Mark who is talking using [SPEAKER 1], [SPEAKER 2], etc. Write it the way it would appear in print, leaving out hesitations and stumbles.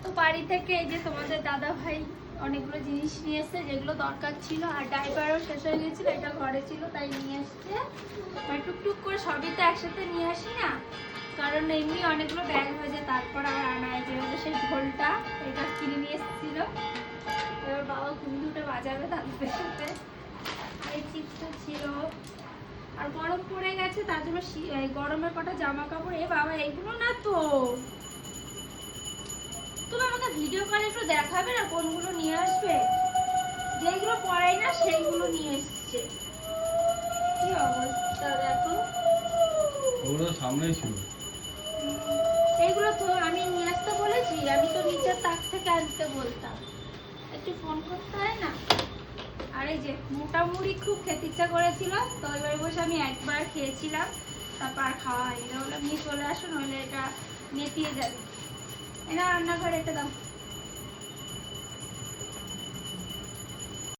[SPEAKER 1] তো বাড়ি থেকে এই যে তোমাদের দাদা ভাই অনেকগুলো জিনিস নিয়ে এসছে যেগুলো দরকার ছিল, আর ডাইপারও শেষ হয়ে গেছিল, এটা ঘরে ছিল তাই নিয়ে এসছে। টুকটুক করে সবই তো একসাথে নিয়ে আসি না, কারণ এমনি অনেকগুলো ব্যাগ হয়ে যায়, তারপর আবার আনা হয়। যেভাবে সেই ঢোলটা এটা কিনে নিয়ে এসেছিল, এবার বাবা ঘুম দুটো বাজাবে তাদের সাথে। এই চিপসটা ছিল, আর গরম পড়ে গেছে তার জন্য গরমের কটা জামা কাপড়। এ বাবা এইগুলো না তো, তুমি আমাকে ভিডিও কলে একটু দেখাবে না কোনগুলো নিয়ে আসবে? যেগুলো পরাই না সেইগুলো নিয়ে এসছে। কি অবস্থা দেখো,
[SPEAKER 2] ওগুলো সামনেই ছিল।
[SPEAKER 1] এইগুলো তো আমি নিয়ে আসতে বলেছি, আমি তো নিচের তাক থেকে আনতে বলতাম, একটু ফোন করতে হয় না। আর এই যে মোটা মুড়ি খুব খেতে ইচ্ছা করেছিল, তো এবার বসে আমি একবার খেয়েছিলাম, তারপর আর খাওয়া হয়নি। বললাম নিয়ে চলে আসুন, নইলে এটা নেতিয়ে যাবে। এনা রান্নাঘরে এটা দাও।